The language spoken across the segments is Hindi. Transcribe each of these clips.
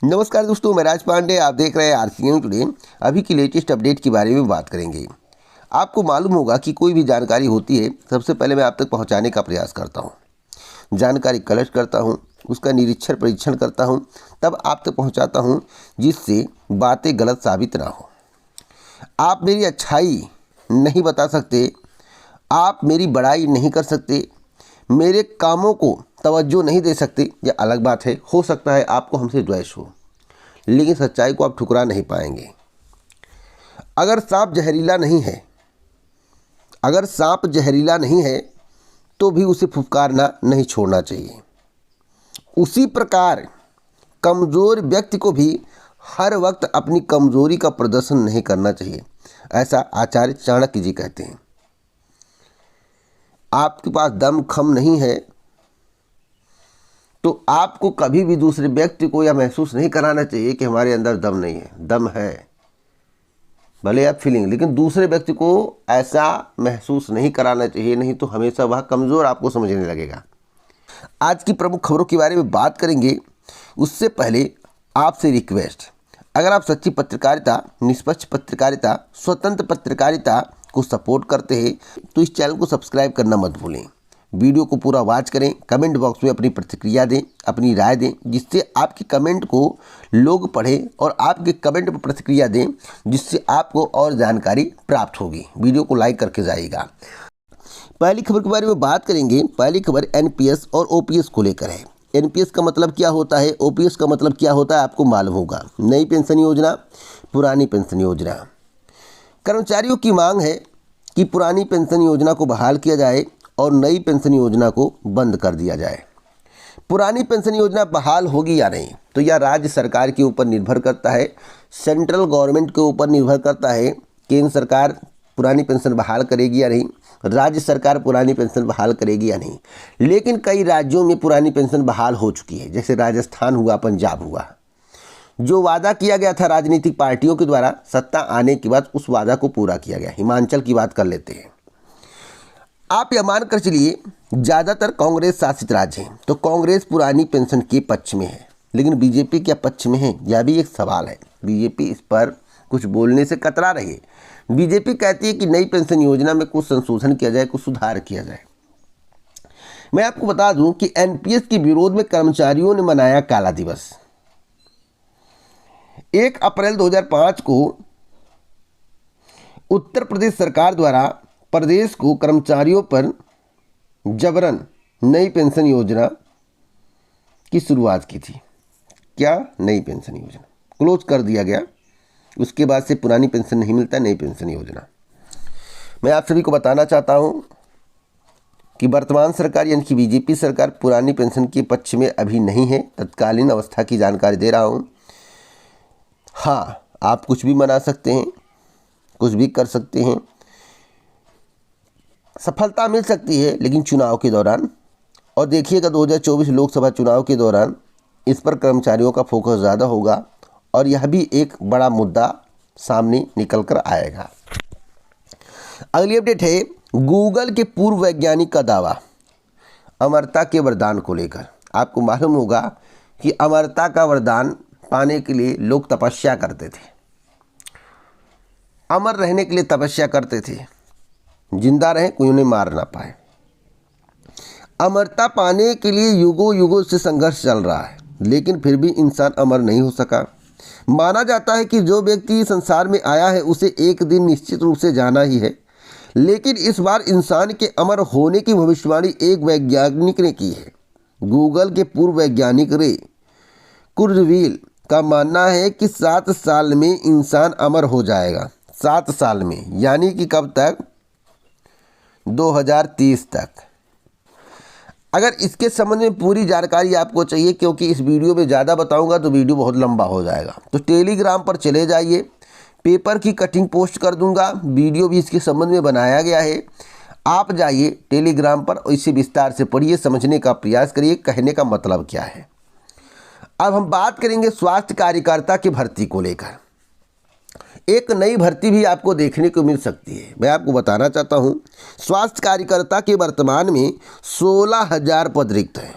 नमस्कार दोस्तों, मैं राज पांडे। आप देख रहे हैं आरसीएम टुडे। अभी की लेटेस्ट अपडेट के बारे में बात करेंगे। आपको मालूम होगा कि कोई भी जानकारी होती है, सबसे पहले मैं आप तक पहुंचाने का प्रयास करता हूं। जानकारी कलेक्ट करता हूं, उसका निरीक्षण परीक्षण करता हूं, तब आप तक पहुंचाता हूं, जिससे बातें गलत साबित ना हो। आप मेरी अच्छाई नहीं बता सकते, आप मेरी बड़ाई नहीं कर सकते, मेरे कामों को तवज्जो नहीं दे सकते, यह अलग बात है। हो सकता है आपको हमसे द्वेष हो, लेकिन सच्चाई को आप ठुकरा नहीं पाएंगे। अगर सांप जहरीला नहीं है, तो भी उसे फुफकारना नहीं छोड़ना चाहिए। उसी प्रकार कमज़ोर व्यक्ति को भी हर वक्त अपनी कमज़ोरी का प्रदर्शन नहीं करना चाहिए, ऐसा आचार्य चाणक्य जी कहते हैं। आपके पास दम खम नहीं है तो आपको कभी भी दूसरे व्यक्ति को यह महसूस नहीं कराना चाहिए कि हमारे अंदर दम नहीं है। दम है, भले आप फीलिंग, लेकिन दूसरे व्यक्ति को ऐसा महसूस नहीं कराना चाहिए, नहीं तो हमेशा वह कमज़ोर आपको समझने लगेगा। आज की प्रमुख खबरों के बारे में बात करेंगे। उससे पहले आपसे रिक्वेस्ट, अगर आप सच्ची पत्रकारिता, निष्पक्ष पत्रकारिता, स्वतंत्र पत्रकारिता को सपोर्ट करते हैं तो इस चैनल को सब्सक्राइब करना मत भूलें। वीडियो को पूरा वॉच करें, कमेंट बॉक्स में अपनी प्रतिक्रिया दें, अपनी राय दें, जिससे आपके कमेंट को लोग पढ़ें और आपके कमेंट पर प्रतिक्रिया दें, जिससे आपको और जानकारी प्राप्त होगी। वीडियो को लाइक करके जाइएगा। पहली खबर के बारे में बात करेंगे। पहली खबर एनपीएस और ओपीएस को लेकर है। एनपीएस का मतलब क्या होता है, ओपीएस का मतलब क्या होता है, आपको मालूम होगा। नई पेंशन योजना, पुरानी पेंशन योजना। कर्मचारियों की मांग है कि पुरानी पेंशन योजना को बहाल किया जाए और नई पेंशन योजना को बंद कर दिया जाए। पुरानी पेंशन योजना बहाल होगी या नहीं, तो यह राज्य सरकार के ऊपर निर्भर करता है, सेंट्रल गवर्नमेंट के ऊपर निर्भर करता है। केंद्र सरकार पुरानी पेंशन बहाल करेगी या नहीं, राज्य सरकार पुरानी पेंशन बहाल करेगी या नहीं। लेकिन कई राज्यों में पुरानी पेंशन बहाल हो चुकी है, जैसे राजस्थान हुआ, पंजाब हुआ। जो वादा किया गया था राजनीतिक पार्टियों के द्वारा, सत्ता आने के बाद उस वादा को पूरा किया गया। हिमाचल की बात कर लेते हैं। आप यह मानकर चलिए, ज़्यादातर कांग्रेस शासित राज्य हैं, तो कांग्रेस पुरानी पेंशन के पक्ष में है, लेकिन बीजेपी क्या पक्ष में है, यह भी एक सवाल है। बीजेपी इस पर कुछ बोलने से कतरा रही है। बीजेपी कहती है कि नई पेंशन योजना में कुछ संशोधन किया जाए, कुछ सुधार किया जाए। मैं आपको बता दूं कि एनपीएस के विरोध में कर्मचारियों ने मनाया काला दिवस। 1 अप्रैल 2005 को उत्तर प्रदेश सरकार द्वारा प्रदेश को कर्मचारियों पर जबरन नई पेंशन योजना की शुरुआत की थी। क्या? नई पेंशन योजना क्लोज कर दिया गया। उसके बाद से पुरानी पेंशन नहीं मिलता, नई पेंशन योजना। मैं आप सभी को बताना चाहता हूं कि वर्तमान सरकार यानी कि बीजेपी सरकार पुरानी पेंशन के पक्ष में अभी नहीं है। तत्कालीन अवस्था की जानकारी दे रहा हूं। हाँ, आप कुछ भी मना सकते हैं, कुछ भी कर सकते हैं, सफलता मिल सकती है, लेकिन चुनाव के दौरान, और देखिएगा 2024 लोकसभा चुनाव के दौरान इस पर कर्मचारियों का फोकस ज़्यादा होगा और यह भी एक बड़ा मुद्दा सामने निकल कर आएगा। अगली अपडेट है गूगल के पूर्व वैज्ञानिक का दावा अमरता के वरदान को लेकर। आपको मालूम होगा कि अमरता का वरदान पाने के लिए लोग तपस्या करते थे, अमर रहने के लिए तपस्या करते थे, जिंदा रहें, कोई उन्हें मार ना पाए। अमरता पाने के लिए युगों युगों से संघर्ष चल रहा है, लेकिन फिर भी इंसान अमर नहीं हो सका। माना जाता है कि जो व्यक्ति संसार में आया है उसे एक दिन निश्चित रूप से जाना ही है, लेकिन इस बार इंसान के अमर होने की भविष्यवाणी एक वैज्ञानिक ने की है। गूगल के पूर्व वैज्ञानिक रे कुर्डविल का मानना है कि 7 साल में इंसान अमर हो जाएगा। 7 साल में, यानी कि कब तक? 2030 तक। अगर इसके संबंध में पूरी जानकारी आपको चाहिए, क्योंकि इस वीडियो में ज़्यादा बताऊंगा तो वीडियो बहुत लंबा हो जाएगा, तो टेलीग्राम पर चले जाइए। पेपर की कटिंग पोस्ट कर दूंगा, वीडियो भी इसके संबंध में बनाया गया है। आप जाइए टेलीग्राम पर, इसे विस्तार से पढ़िए, समझने का प्रयास करिए कहने का मतलब क्या है। अब हम बात करेंगे स्वास्थ्य कार्यकर्ता की भर्ती को लेकर। एक नई भर्ती भी आपको देखने को मिल सकती है। मैं आपको बताना चाहता हूं, स्वास्थ्य कार्यकर्ता के वर्तमान में 16,000 पद रिक्त हैं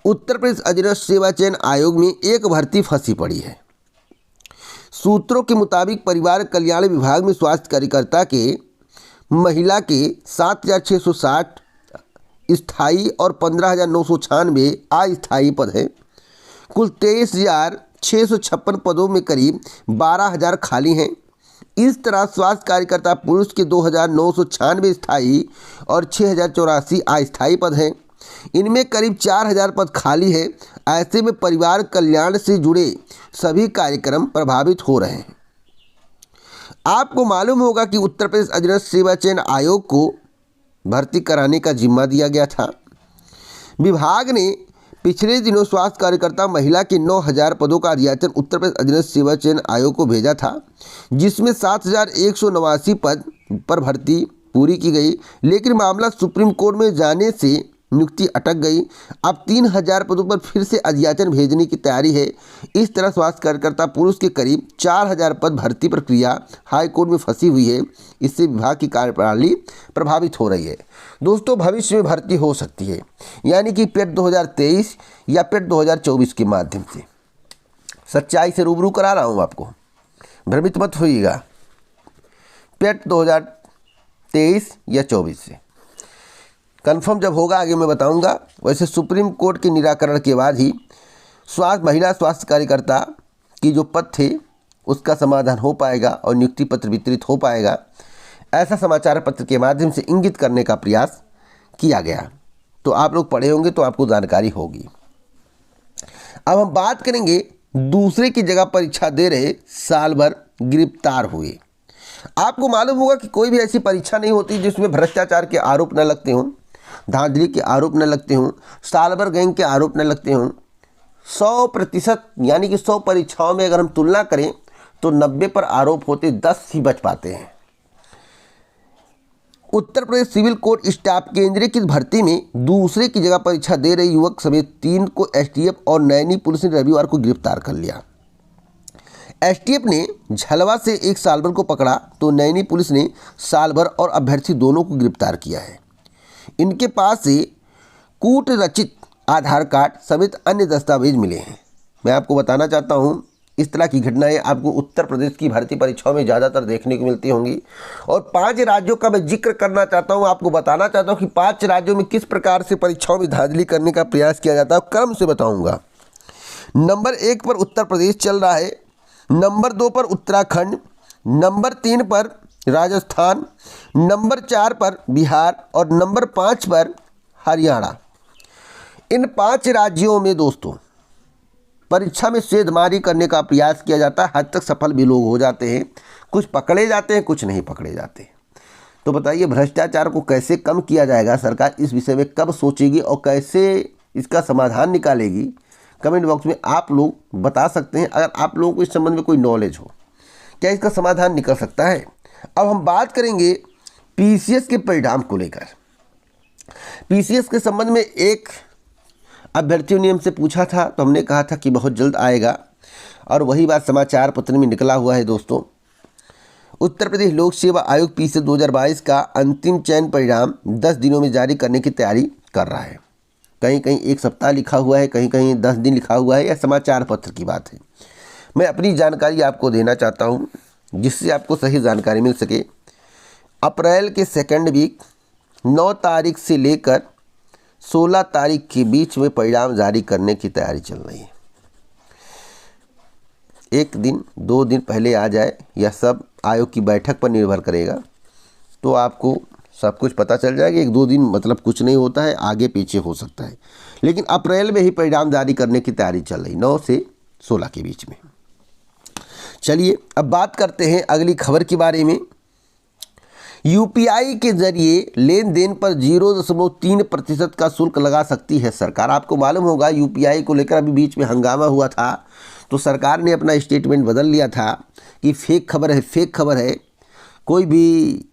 उत्तर प्रदेश अधीनस्थ सेवा चयन आयोग में एक भर्ती फंसी पड़ी है। सूत्रों के मुताबिक परिवार कल्याण विभाग में स्वास्थ्य कार्यकर्ता के महिला के 7,660 स्थायी और 15,996 अस्थायी पद हैं। कुल 23,656 पदों में करीब 12,000 खाली हैं। इस तरह स्वास्थ्य कार्यकर्ता पुरुष के 2,996 स्थायी और 6,084 अस्थायी पद हैं। इनमें करीब 4,000 पद खाली है। ऐसे में परिवार कल्याण से जुड़े सभी कार्यक्रम प्रभावित हो रहे हैं। आपको मालूम होगा कि उत्तर प्रदेश अधीनस्थ सेवा चयन आयोग को भर्ती कराने का जिम्मा दिया गया था। विभाग ने पिछले दिनों स्वास्थ्य कार्यकर्ता महिला के 9,000 पदों का अधियाचन उत्तर प्रदेश अधीनस्थ सेवा चयन आयोग को भेजा था, जिसमें 7,189 पद पर भर्ती पूरी की गई। लेकिन मामला सुप्रीम कोर्ट में जाने से नियुक्ति अटक गई। अब 3,000 पदों पर फिर से अधियाचन भेजने की तैयारी है। इस तरह स्वास्थ्य कार्यकर्ता पुरुष के करीब 4,000 पद भर्ती प्रक्रिया हाईकोर्ट में फंसी हुई है। इससे विभाग की कार्यप्रणाली प्रभावित हो रही है। दोस्तों, भविष्य में भर्ती हो सकती है, यानी कि पेट 2023 या पेट 2024 के माध्यम से। सच्चाई से रूबरू करा रहा हूँ आपको, भ्रमित मत होइएगा। पेट 2023 या 24 से कंफर्म जब होगा आगे मैं बताऊंगा। वैसे सुप्रीम कोर्ट के निराकरण के बाद ही महिला स्वास्थ्य कार्यकर्ता की जो पद थे उसका समाधान हो पाएगा और नियुक्ति पत्र वितरित हो पाएगा, ऐसा समाचार पत्र के माध्यम से इंगित करने का प्रयास किया गया। तो आप लोग पढ़े होंगे तो आपको जानकारी होगी। अब हम बात करेंगे दूसरे की जगह परीक्षा दे रहे साल भर गिरफ्तार हुए। आपको मालूम होगा कि कोई भी ऐसी परीक्षा नहीं होती जिसमें भ्रष्टाचार के आरोप न लगते हों, धांधली के आरोप न लगते हों, साल भर गैंग के आरोप न लगते हों। 100% यानी कि 100 परीक्षाओं में अगर हम तुलना करें तो 90 पर आरोप होते, 10 ही बच पाते हैं। Uttar Pradesh civil court staff केंद्रीय की भर्ती में दूसरे की जगह परीक्षा दे रहे युवक समेत 3 को एसटीएफ और नैनी पुलिस ने रविवार को गिरफ्तार कर लिया। एसटीएफ ने झलवा से एक सालभर को पकड़ा तो नैनी पुलिस ने सालभर और अभ्यर्थी दोनों को गिरफ्तार किया है। इनके पास से कूट रचित आधार कार्ड समेत अन्य दस्तावेज मिले हैं। मैं आपको बताना चाहता हूं, इस तरह की घटनाएं आपको उत्तर प्रदेश की भर्ती परीक्षाओं में ज़्यादातर देखने को मिलती होंगी। और 5 राज्यों का मैं जिक्र करना चाहता हूं, आपको बताना चाहता हूं कि 5 राज्यों में किस प्रकार से परीक्षाओं में धांधली करने का प्रयास किया जाता है, क्रम से बताऊँगा। नंबर 1 पर उत्तर प्रदेश चल रहा है, नंबर 2 पर उत्तराखंड, नंबर 3 पर राजस्थान, नंबर 4 पर बिहार और नंबर 5 पर हरियाणा। इन 5 राज्यों में दोस्तों परीक्षा में सेधमारी करने का प्रयास किया जाता है। हद तक सफल भी लोग हो जाते हैं, कुछ पकड़े जाते हैं, कुछ नहीं पकड़े जाते। तो बताइए भ्रष्टाचार को कैसे कम किया जाएगा, सरकार इस विषय में कब सोचेगी और कैसे इसका समाधान निकालेगी? कमेंट बॉक्स में आप लोग बता सकते हैं। अगर आप लोगों को इस संबंध में कोई नॉलेज हो, क्या इसका समाधान निकल सकता है? अब हम बात करेंगे पीसीएस के परिणाम को लेकर। पीसीएस के संबंध में एक अभ्यर्थियों ने हमसे पूछा था, तो हमने कहा था कि बहुत जल्द आएगा, और वही बात समाचार पत्र में निकला हुआ है। दोस्तों, उत्तर प्रदेश लोक सेवा आयोग पीसीएस 2022 का अंतिम चयन परिणाम 10 दिनों में जारी करने की तैयारी कर रहा है। कहीं कहीं 1 सप्ताह लिखा हुआ है, कहीं कहीं 10 दिन लिखा हुआ है। यह समाचार पत्र की बात है। मैं अपनी जानकारी आपको देना चाहता हूँ जिससे आपको सही जानकारी मिल सके। अप्रैल के 2nd वीक 9 तारीख से लेकर 16 तारीख के बीच में परिणाम जारी करने की तैयारी चल रही है। 1 दिन 2 दिन पहले आ जाए, यह सब आयोग की बैठक पर निर्भर करेगा, तो आपको सब कुछ पता चल जाएगा। 1-2 दिन मतलब कुछ नहीं होता है, आगे पीछे हो सकता है, लेकिन अप्रैल में ही परिणाम जारी करने की तैयारी चल रही, 9 से 16 के बीच में। चलिए अब बात करते हैं अगली खबर के बारे में। यूपीआई के जरिए लेन देन पर 0.3% का शुल्क लगा सकती है सरकार। आपको मालूम होगा यूपीआई को लेकर अभी बीच में हंगामा हुआ था, तो सरकार ने अपना स्टेटमेंट बदल लिया था कि फेक खबर है, कोई भी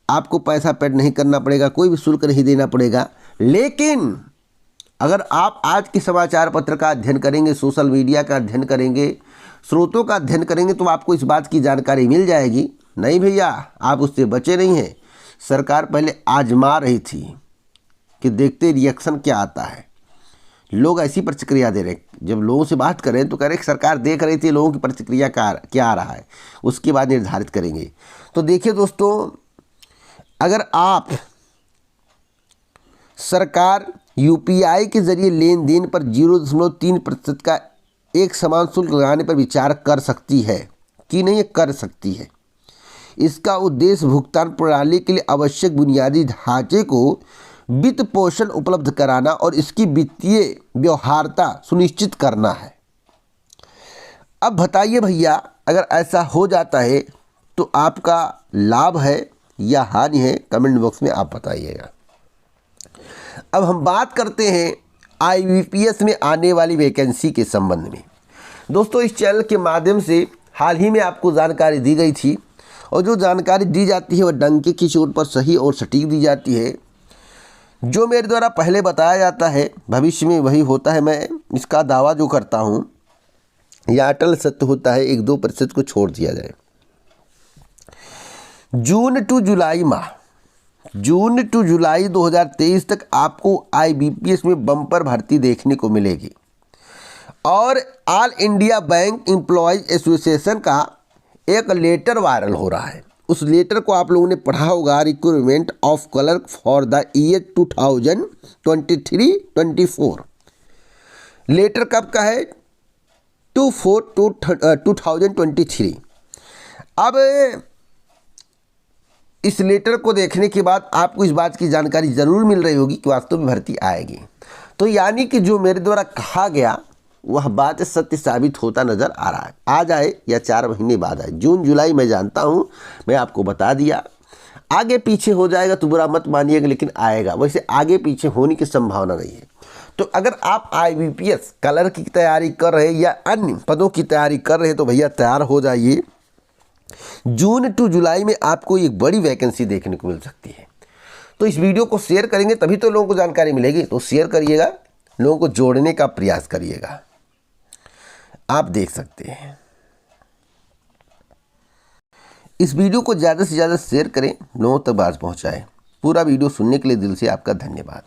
आपको पैसा पेड नहीं करना पड़ेगा, कोई भी शुल्क नहीं देना पड़ेगा। लेकिन अगर आप आज के समाचार पत्र का अध्ययन करेंगे, सोशल मीडिया का अध्ययन करेंगे, स्रोतों का अध्ययन करेंगे, तो आपको इस बात की जानकारी मिल जाएगी। नहीं भैया, आप उससे बचे नहीं हैं। सरकार पहले आजमा रही थी कि देखते रिएक्शन क्या आता है, लोग ऐसी प्रतिक्रिया दे रहे हैं। जब लोगों से बात करें तो कह रहे सरकार देख रही थी लोगों की प्रतिक्रिया क्या आ रहा है, उसके बाद निर्धारित करेंगे। तो देखिए दोस्तों, अगर आप सरकार यूपीआई के जरिए लेन देन पर 0.3% का एक समान शुल्क लगाने पर विचार कर सकती है कि नहीं, कर सकती है। इसका उद्देश्य भुगतान प्रणाली के लिए आवश्यक बुनियादी ढांचे को वित्त पोषण उपलब्ध कराना और इसकी वित्तीय व्यवहार्यता सुनिश्चित करना है। अब बताइए भैया, अगर ऐसा हो जाता है तो आपका लाभ है या हानि है, कमेंट बॉक्स में आप बताइएगा। अब हम बात करते हैं आईबीपीएस में आने वाली वैकेंसी के संबंध में। दोस्तों, इस चैनल के माध्यम से हाल ही में आपको जानकारी दी गई थी, और जो जानकारी दी जाती है वह डंके की चोट पर सही और सटीक दी जाती है। जो मेरे द्वारा पहले बताया जाता है भविष्य में वही होता है। मैं इसका दावा जो करता हूँ यह अटल सत्य होता है, 1-2% को छोड़ दिया जाए। जून टू जुलाई 2023 तक आपको आईबीपीएस में बम्पर भर्ती देखने को मिलेगी। और all India bank employees association का एक लेटर वायरल हो रहा है। उस लेटर को आप लोगों ने पढ़ा होगा, recruitment of clerk for the year 2023-24। Letter कब का है? 2/4/2023। अब इस लेटर को देखने के बाद आपको इस बात की जानकारी ज़रूर मिल रही होगी कि वास्तव में भर्ती आएगी। तो यानी कि जो मेरे द्वारा कहा गया वह बात सत्य साबित होता नज़र आ रहा है। आ जाए या 4 महीने बाद आए, जून जुलाई मैं जानता हूँ, मैं आपको बता दिया। आगे पीछे हो जाएगा तो बुरा मत मानिएगा, लेकिन आएगा। वैसे आगे पीछे होने की संभावना नहीं है। तो अगर आप आईबीपीएस क्लर्क की तैयारी कर रहे हैं या अन्य पदों की तैयारी कर रहे हैं तो भैया तैयार हो जाइए। जून टू जुलाई में आपको एक बड़ी वैकेंसी देखने को मिल सकती है। तो इस वीडियो को शेयर करेंगे तभी तो लोगों को जानकारी मिलेगी। तो शेयर करिएगा, लोगों को जोड़ने का प्रयास करिएगा। आप देख सकते हैं, इस वीडियो को ज़्यादा से ज़्यादा शेयर करें, लोगों तक बात पहुंचाएं। पूरा वीडियो सुनने के लिए दिल से आपका धन्यवाद।